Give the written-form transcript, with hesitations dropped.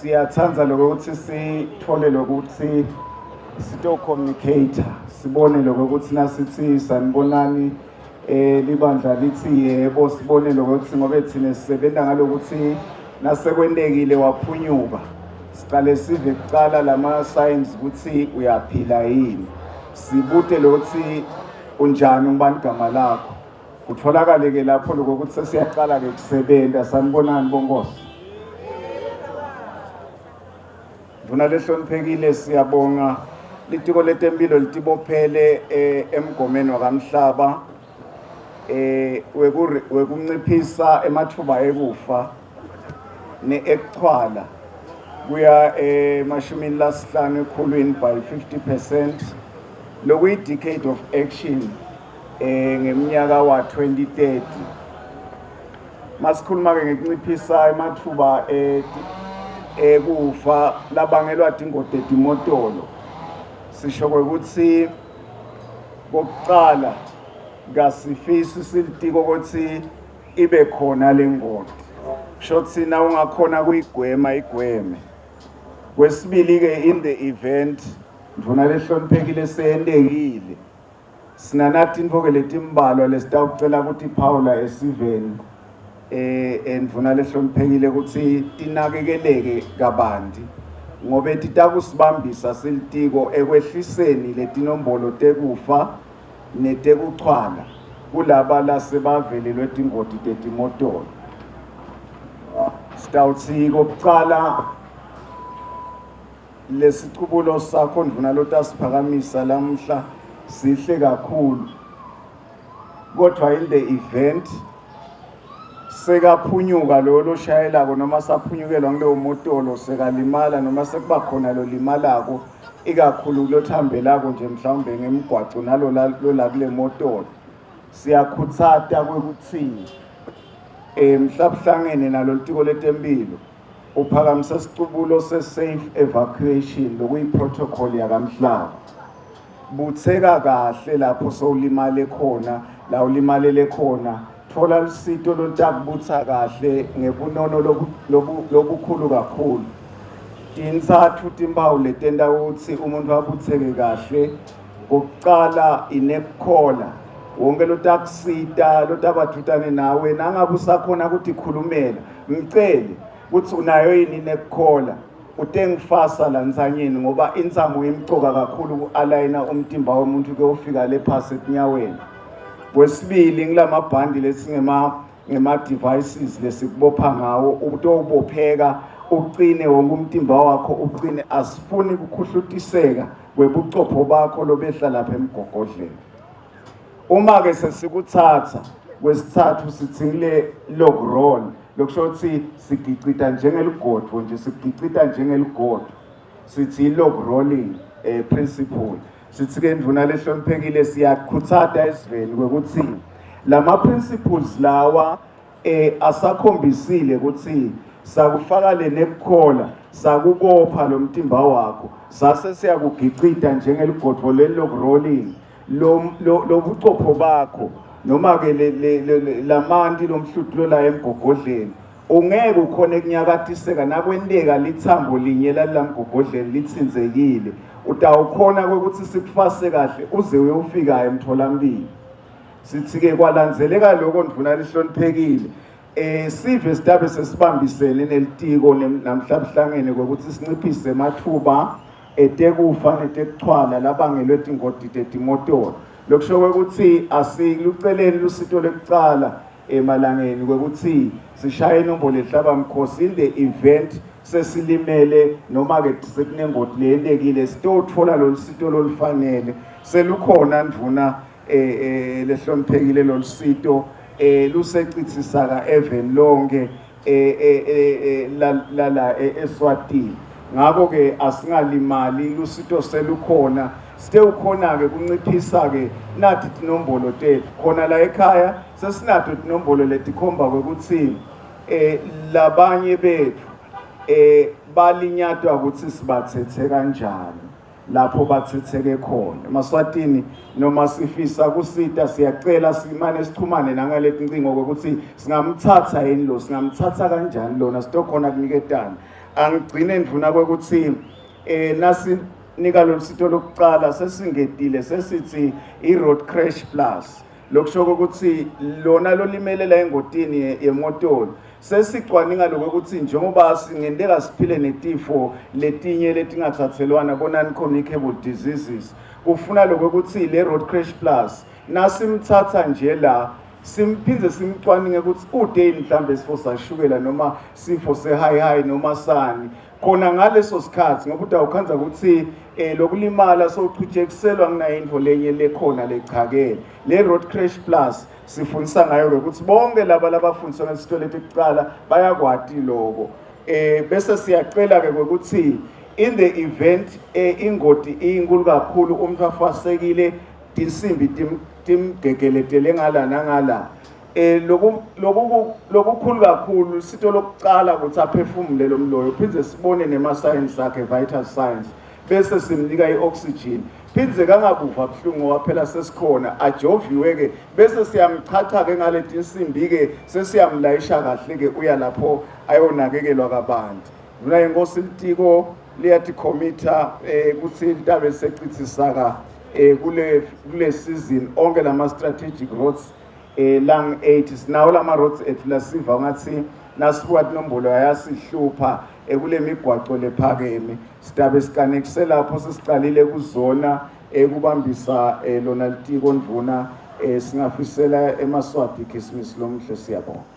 Siyathanda lokuthi sithole lokuthi sito communicator sibone lokuthi nasithi sanibonani libandla lithi yebo sibone lokuthi ngobe thina sisebenza ngalokuthi nasekwendekile waphunyuka siqale sive kuqala lama signs ukuthi uyaphila yini sibude lokuthi unjani ngibani igama lakho utholakale ke lapho lokuthi sesiyaqala ke kusebenza sanibonani bonkosi. Nduna lehloniphekile siyabonga litiko letempilo litibophele emgomeni wakamhlaba wekunciphisa emathuba ekufa ne-ekuchwala kuya emashumini lasihlanu ekhulwini by 50%. Lokuyi-decade of action ngeminyaka wa-2030. Masikhuluma-ke ngekunciphisa emathuba ekufa labangelwa tingoti etimotolo sisho ukuthi kokuqala ngasifisi silitiko ukuthi ibe khona lengoti shothi na ungakhona kuyigwema igweme. Kwesibili ke in the event ndvuna lehloniphekile seyendekile sinanathi info ke letimbalwa lesitawucela ukuthi Paula esiveni endvuna lehloniphekile ukuthi tinakekeleke kabanti ngobe titakusibambisa silitiko ekwehliseni letinombolo tekufa netekuchwala kulaba lasebavelelwe tingoti tetimotolo. Sitawuthi kokuqala lesiqubulo sakho ndvuna lotasiphakamisa lamhla sihle kakhulu kodwa in the event sekaphunyuka lo shayelako noma saphunyukelwa nguleyo motolo sekalimala noma sekuba khona lo limalako ikakhulu lothambelako nje mhlawumbe ngemgwaco nalo la kule motolo siyakhutsata kwekuthi mhlabuhlangene nalo litiko letempilo uphakamise isiqubulo se-safe evacuation lokuyi-protocol yakamhlaba butheka kahle lapho sowulimale khona la ulimalele khona thola lisito lontakubutha kahle ngebunono lobukhulu kakhulu. Tinsathu timpawu letenta ukuthi umuntu wabutheke kahle. Kokuqala inekukhola wonke lotakusita lotabathutane nawe nangabe usakhona ukuthi khulumela ngicele ukuthi unayo yini inekukhola utengifasa la nsanyeni ngoba insamo imcoka kakhulu alayina umtimba womuntu ke ufika lephasi etinyaweni. Kwesibili ngilamabhandi ngema devices lesikubopha ngawo utobopheka uqine wonke umtimba wakho uqine asifuni ukukhuhlutiseka kwebuchopho bakho lobehla lapha emgogodleni. Uma ke sesikuthatha kwesithathu sithingile log roll lokusho ukuthi sigicita njengeligodvo nje sigicita njengeligodvo sithi log rolling principle. Sithi ke ndvuna lehloniphekile siyakhutsata esiveni kwekuthi lama principles lawa asakhombisile ukuthi sakufaka le nekukhola sakubopha lo mtimba wakho sase siyakugicita njengeligodvo lelog rolling lobuchopho bakho noma ke lamanti lomhludulo la emgogodleni ungeke ukhone kunyakatiseka nakwenteka lithambo linye lalamgogodleni litsinzekile utawukhona ukuthi sikufase kahle uze uyofika emtholampilo. Sithi ke kwalandzeleka lokho ndvuna lihloniphekile sive sitabe sesibambisene nelitiko namhlabuhlangene ukuthi sinciphise emathuba etekufa netekuchwala labangelwe tingoti tetimotolo. Lokusho ukuthi asiluceleni lusito lekucala emalangeni kwekuthi sishaye inombolo ehlabamkhosi in the event sesilimele noma ke sekunengoti leyendekile sitothola lo lusito lolufanele selukhona ndvuna lehloniphekile lo lusito lusecitsisaka even lonke la eSwatini. Ngakho ke asingalimali lusito selukhona site ukhona ke kunciphisa ke nathi tinombolo tethu khona la ekhaya sesinato tinombolo letikhomba kwekuthi labanye bethu balinyatwa ukuthi sibathethe kanjani lapho bathetheke khona eMaswatini noma sifisa kusita siyacela simane sichumane nangaletincingo ukuthi singamthatha yini lo singamthatha kanjani lona sitokhona kuniketana angigcine ndivuna ukuthi nasi nika lo sito lokuqala sesingedile sesithi i-road crash plus lokusho ukuthi lona lolimelela engotini yemotolo sesicwaninga lokuthi njengoba singenteka siphile netifo letinye letingathathelwana non-communicable diseases kufuna lokuthi le road crash plus nasimthatha nje la simphindze simcwaninge ukuthi ude mhlambe sifo sashukela noma sifo se-high noma sani khona ngaleso sikhathi ngoba udawukhanza ukuthi lokulimala sochujekiselwa kunayinfo lenye lekhona lechakele le road crash plus sifundisa ngayo ukuthi bonke laba labafundiswa ngesito letikuqala bayakwati lokho bese siyacela ke ukuthi in the event ingoti inkulu kakhulu umuntu afasekile tinsimbi timgegeletele ngala nangala lokukhulu kakhulu sito lokuqala ukuthi aphefumule lo mloyo phindze sibone nema-signs akhe vital signs bese simnika i-oxygen phindze kangabuva buhlungu ngoba phela sesikhona ajoviwe-ke bese siyamchacha-ke ngale tinsimbi-ke sesiyamlayisha kahle-ke uya lapho ayonakekelwa kabanti nuna inkosi litiko liyatikhomitha ukuthi litabe secithisaka kule season onke lama-strategic roads lang 8 sinawo lama-roads ethu lasiva ngathi nasibuka nombolo yayasihlupha kule migwaco lephakeme sitabe sikanekise lapho sesicalile kuzona kubambisa lona litiko ndvuna singafisela emaswati ikhisimusi lomuhle siyabonga.